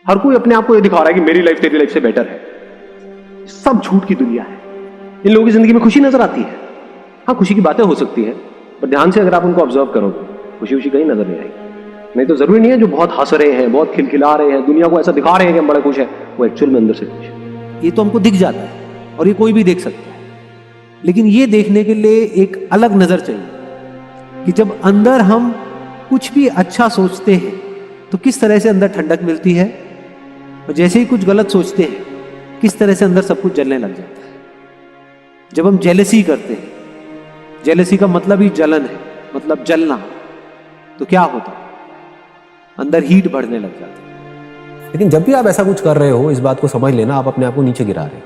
हर कोई अपने आप को ये दिखा रहा है कि मेरी लाइफ तेरी लाइफ से बेटर है। सब झूठ की दुनिया है। इन लोगों की जिंदगी में खुशी नजर आती है। हाँ, खुशी की बातें हो सकती है, पर ध्यान से अगर आप उनको ऑब्जर्व करोगे, खुशी उशी कहीं नजर नहीं आएगी। नहीं तो जरूरी नहीं है जो बहुत हंस रहे हैं, बहुत खिलखिला रहे हैं, दुनिया को ऐसा दिखा रहे हैं कि हम बड़े खुश हैं, वो एक्चुअल में अंदर से खुश है। ये तो हमको दिख जाता है और ये कोई भी देख सकता है, लेकिन ये देखने के लिए एक अलग नजर चाहिए कि जब अंदर हम कुछ भी अच्छा सोचते हैं तो किस तरह से अंदर ठंडक मिलती है, और जैसे ही कुछ गलत सोचते हैं किस तरह से अंदर सब कुछ जलने लग जाता है। जब हम जेलसी करते हैं, जेलसी का मतलब ही जलन है, मतलब जलना, तो क्या होता है, अंदर हीट बढ़ने लग जाती है। लेकिन जब भी आप ऐसा कुछ कर रहे हो, इस बात को समझ लेना, आप अपने आप को नीचे गिरा रहे हो,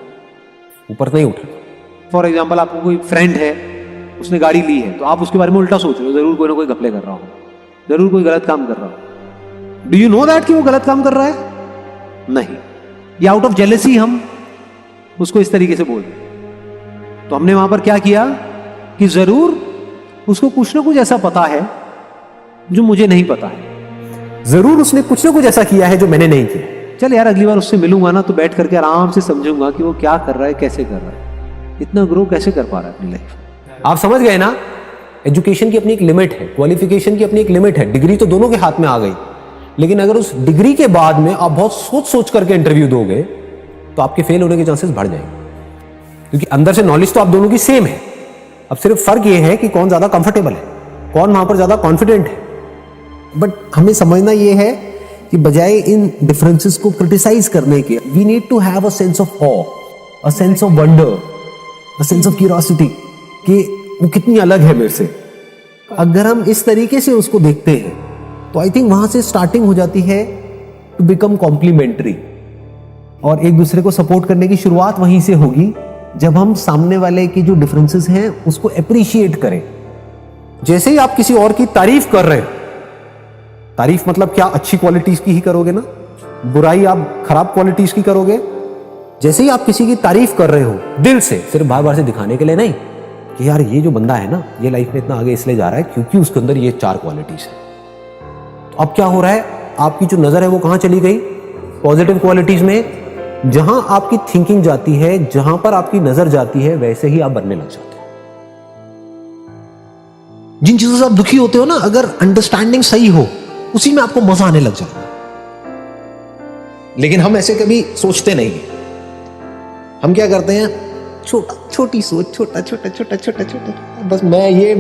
ऊपर नहीं उठ रहे। फॉर एग्जाम्पल, आपको कोई फ्रेंड है, उसने गाड़ी ली है, तो आप उसके बारे में उल्टा सोच रहे हो, जरूर कोई ना कोई घपले कर रहा हो, जरूर कोई गलत काम कर रहा हो। डू यू नो दैट कि वो गलत काम कर रहा है? नहीं, या आउट ऑफ जेलेसी हम उसको इस तरीके से बोल रहे। तो हमने वहां पर क्या किया कि जरूर उसको कुछ ना कुछ ऐसा पता है जो मुझे नहीं पता है, जरूर उसने कुछ ना कुछ ऐसा किया है जो मैंने नहीं किया। चल यार, अगली बार उससे मिलूंगा ना तो बैठ करके आराम से समझूंगा कि वो क्या कर रहा है, कैसे कर रहा है, इतना ग्रो कैसे कर पा रहा है अपनी लाइफ में। आप समझ गए ना, एजुकेशन की अपनी एक लिमिट है, क्वालिफिकेशन की अपनी एक लिमिट है। डिग्री तो दोनों के हाथ में आ गई, लेकिन अगर उस डिग्री के बाद में आप बहुत सोच सोच करके इंटरव्यू दोगे तो आपके फेल होने के चांसेस बढ़ जाएंगे, क्योंकि अंदर से नॉलेज तो आप दोनों की सेम है। अब सिर्फ फर्क ये है कि कौन ज्यादा कंफर्टेबल है, कौन वहां पर ज्यादा कॉन्फिडेंट है। बट हमें समझना ये है कि बजाय इन डिफरेंसेस को क्रिटिसाइज करने के, we need to have a sense of uh, a sense of wonder, a sense of curiosity कि वो कितनी अलग है मेरे से। अगर हम इस तरीके से उसको देखते हैं तो आई थिंक वहां से स्टार्टिंग हो जाती है टू बिकम कॉम्प्लीमेंट्री, और एक दूसरे को सपोर्ट करने की शुरुआत वहीं से होगी जब हम सामने वाले की जो डिफरेंसेस हैं उसको अप्रिशिएट करें। जैसे ही आप किसी और की तारीफ कर रहे हैं, तारीफ मतलब क्या, अच्छी क्वालिटीज की ही करोगे ना, बुराई आप खराब क्वालिटीज की करोगे। जैसे ही आप किसी की तारीफ कर रहे हो दिल से, सिर्फ बार बार से दिखाने के लिए नहीं कि यार ये जो बंदा है ना, ये लाइफ में इतना आगे इसलिए जा रहा है क्योंकि उसके अंदर ये 4 क्वालिटीज है। तो अब क्या हो रहा है, आपकी जो नजर है वो कहां चली गई, पॉजिटिव क्वालिटीज में। जहां आपकी थिंकिंग जाती है, जहां पर आपकी नजर जाती है, वैसे ही आप बनने लग जाते हो। जिन चीजों से आप दुखी होते हो ना, अगर अंडरस्टैंडिंग सही हो, उसी में आपको मजा आने लग जाएगा। लेकिन हम ऐसे कभी सोचते नहीं। हम क्या करते हैं, छोटी सोच, छोटा छोटा छोटा छोटा छोटा, बस मैं ये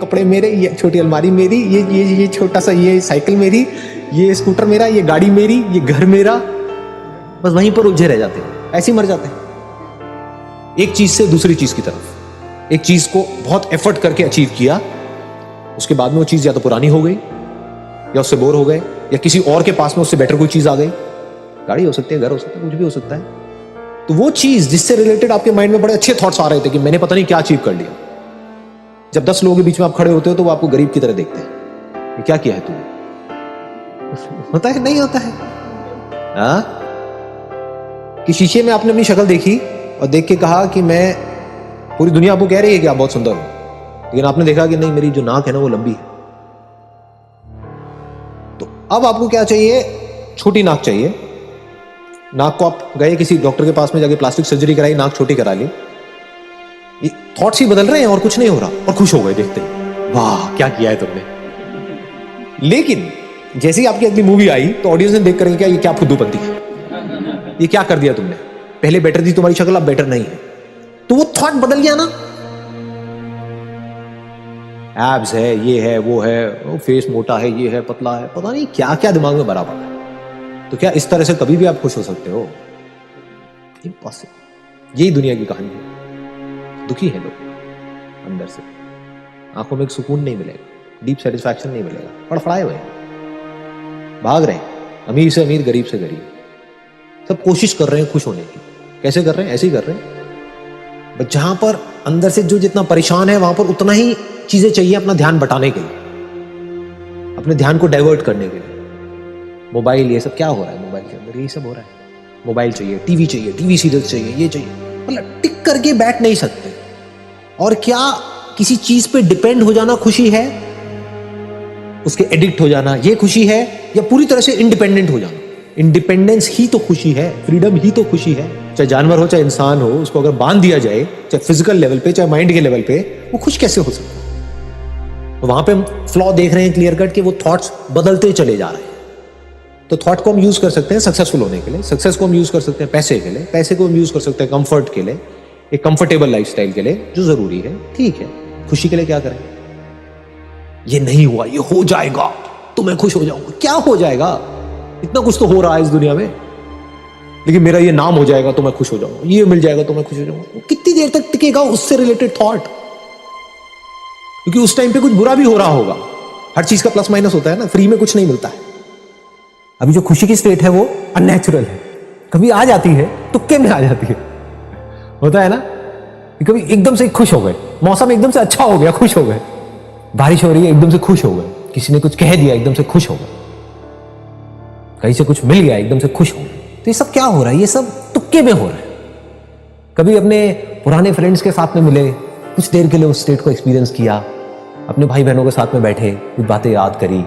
कपड़े मेरे, ये छोटी अलमारी मेरी, ये छोटा सा ये साइकिल मेरी, ये स्कूटर मेरा, ये गाड़ी मेरी, ये घर मेरा, बस वहीं पर उलझे रह जाते हैं, ऐसे ही मर जाते हैं। एक चीज से दूसरी चीज की तरफ, एक चीज को बहुत एफर्ट करके अचीव किया, उसके बाद में वो चीज या तो पुरानी हो गई, या उससे बोर हो गए, या किसी और के पास में उससे बेटर कोई चीज आ गई। गाड़ी हो सकती है, घर हो सकता है, कुछ भी हो सकता है। तो वो चीज जिससे रिलेटेड आपके माइंड में बड़े अच्छे थॉट्स आ रहे थे कि मैंने पता नहीं क्या अचीव कर लिया, जब 10 लोगों के बीच में आप खड़े होते हो तो वो आपको गरीब की तरह देखते हैं, ये क्या किया है तूने। होता है नहीं होता है हाँ? कि शीशे में आपने अपनी शक्ल देखी और देख के कहा कि मैं, पूरी दुनिया आपको कह रही है कि आप बहुत सुंदर हो, लेकिन आपने देखा कि नहीं, मेरी जो नाक है ना वो लंबी है। तो अब आपको क्या चाहिए, छोटी नाक चाहिए। नाक को आप गए किसी डॉक्टर के पास में, जाके प्लास्टिक सर्जरी कराई, नाक छोटी करा ली। ये थॉट्स ही बदल रहे हैं और कुछ नहीं हो रहा, और खुश हो गए देखते ही, वाह क्या किया है तुमने। लेकिन जैसे ही आपकी अगली मूवी आई तो ऑडियंस ने देख कर क्या, ये क्या फुद्दूपंती है, ये क्या कर दिया तुमने, पहले बेटर थी तुम्हारी शक्ल, अब बेटर नहीं है। तो वो थॉट बदल गया ना, एब्स है, ये है, वो है, वो फेस मोटा है, ये है, पतला है, पता नहीं क्या क्या दिमाग में भरा पड़ा है। तो क्या इस तरह से कभी भी आप खुश हो सकते हो? इम्पॉसिबल। यही दुनिया की कहानी है। दुखी है लोग अंदर से, आंखों में एक सुकून नहीं मिलेगा, डीप सेटिस्फैक्शन नहीं मिलेगा, फड़फड़ाए हुए हैं, भाग रहे हैं, अमीर से अमीर, गरीब से गरीब, सब कोशिश कर रहे हैं खुश होने की। कैसे कर रहे हैं? ऐसे ही कर रहे हैं। बट जहां पर अंदर से जो जितना परेशान है, वहां पर उतना ही चीजें चाहिए अपना ध्यान बटाने के लिए, अपने ध्यान को डाइवर्ट करने के लिए। मोबाइल, ये सब क्या हो रहा है मोबाइल के अंदर, यही सब हो रहा है। मोबाइल चाहिए, टीवी चाहिए, टीवी सीरियल चाहिए, ये चाहिए, मतलब टिक करके बैठ नहीं सकते। और क्या किसी चीज पे डिपेंड हो जाना खुशी है, उसके एडिक्ट हो जाना ये खुशी है, या पूरी तरह से इंडिपेंडेंट हो जाना? इंडिपेंडेंस ही तो खुशी है, फ्रीडम ही तो खुशी है। चाहे जानवर हो चाहे इंसान हो, उसको अगर बांध दिया जाए, चाहे फिजिकल लेवल पे चाहे माइंड के लेवल पे, वो खुश कैसे हो सकता है? तो वहां पे हम फ्लॉ देख रहे हैं क्लियर कट कि वो थॉट्स बदलते चले जा रहे हैं। तो थॉट को हम यूज कर सकते हैं सक्सेसफुल होने के लिए, सक्सेस को हम यूज कर सकते हैं पैसे के लिए, पैसे को हम यूज कर सकते हैं कंफर्ट के लिए, एक कंफर्टेबल लाइफस्टाइल के लिए जो जरूरी है। ठीक है, खुशी के लिए क्या करें? ये नहीं हुआ, ये हो जाएगा तो मैं खुश हो जाऊंगा। क्या हो जाएगा? इतना कुछ तो हो रहा है इस दुनिया में। लेकिन मेरा ये नाम हो जाएगा तो मैं खुश हो जाऊंगा, ये मिल जाएगा तो मैं खुश हो जाऊंगा। कितनी देर तक टिकेगा उससे रिलेटेड थॉट? क्योंकि उस टाइम पे कुछ बुरा भी हो रहा होगा। हर चीज का प्लस माइनस होता है ना, फ्री में कुछ नहीं मिलता है। अभी जो खुशी की स्टेट है वो अननेचुरल है, कभी आ जाती है, तुक्के में आ जाती है। होता है ना कि कभी एकदम से खुश हो गए, मौसम एकदम से अच्छा हो गया, खुश हो गए, बारिश हो रही है एकदम से खुश हो गए, किसी ने कुछ कह दिया एकदम से खुश हो गए, कहीं से कुछ मिल गया एकदम से खुश हो गए। तो ये सब क्या हो रहा है? ये सब तुक्के में हो रहा है। कभी अपने पुराने फ्रेंड्स के साथ में मिले, कुछ देर के लिए उस स्टेट को एक्सपीरियंस किया, अपने भाई बहनों के साथ में बैठे, कुछ बातें याद करी,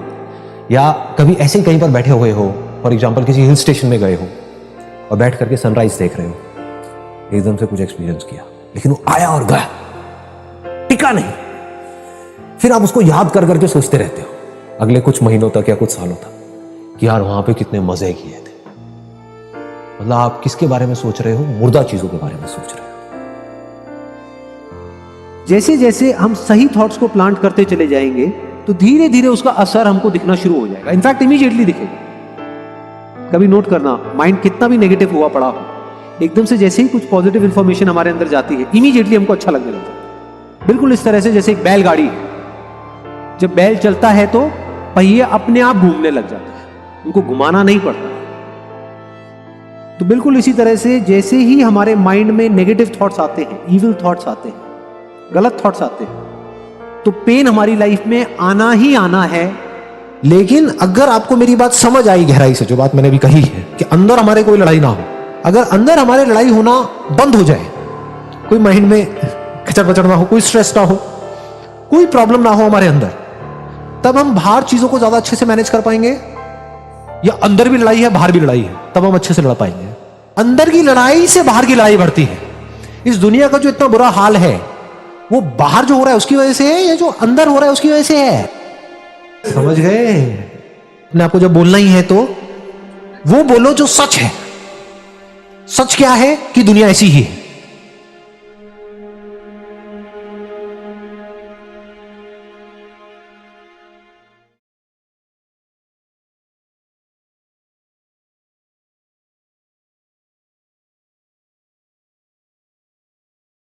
या कभी ऐसे ही कहीं पर बैठे हुए हो, फॉर एग्जाम्पल किसी हिल स्टेशन में गए हो और बैठ करके सनराइज देख रहे हो, एकदम से कुछ एक्सपीरियंस किया, लेकिन वो आया और गया, टिका नहीं। फिर आप उसको याद कर करके सोचते रहते हो अगले कुछ महीनों तक या कुछ सालों तक कि यार वहां पे कितने मजे किए थे। मतलब आप किसके बारे में सोच रहे हो? मुर्दा चीजों के बारे में सोच रहे हो। जैसे जैसे हम सही थॉट्स को प्लांट करते चले जाएंगे तो धीरे धीरे उसका असर हमको दिखना शुरू हो जाएगा। इनफैक्ट इमीडिएटली दिखेगा। कभी नोट करना, माइंड कितना भी नेगेटिव हुआ पड़ा हो, एकदम से जैसे ही कुछ पॉजिटिव इंफॉर्मेशन हमारे अंदर जाती है, इमीडिएटली हमको अच्छा लगने लगता है। बिल्कुल इस तरह से जैसे एक बैलगाड़ी है, जब बैल चलता है तो पहिए अपने आप घूमने लग जाते हैं, उनको घुमाना नहीं पड़ता। तो बिल्कुल इसी तरह से जैसे ही हमारे माइंड में नेगेटिव थॉट्स आते हैं, इविल थॉट्स आते हैं, गलत थॉट्स आते हैं, तो पेन हमारी लाइफ में आना ही आना है। लेकिन अगर आपको मेरी बात समझ आई गहराई से, जो बात मैंने अभी कही है कि अंदर हमारे कोई लड़ाई ना हो, अगर अंदर हमारे लड़ाई होना बंद हो जाए, कोई माइंड में खचर पचड़ ना हो, कोई स्ट्रेस ना हो, कोई प्रॉब्लम ना हो हमारे अंदर, तब हम बाहर चीजों को ज्यादा अच्छे से मैनेज कर पाएंगे। या अंदर भी लड़ाई है बाहर भी लड़ाई है, तब हम अच्छे से लड़ पाएंगे। अंदर की लड़ाई से बाहर की लड़ाई बढ़ती है। इस दुनिया का जो इतना बुरा हाल है वो बाहर जो हो रहा है उसकी वजह से है, या जो अंदर हो रहा है उसकी वजह से है? समझ गए? अपने आपको जब बोलना ही है तो वो बोलो जो सच है। सच क्या है कि दुनिया ऐसी ही है।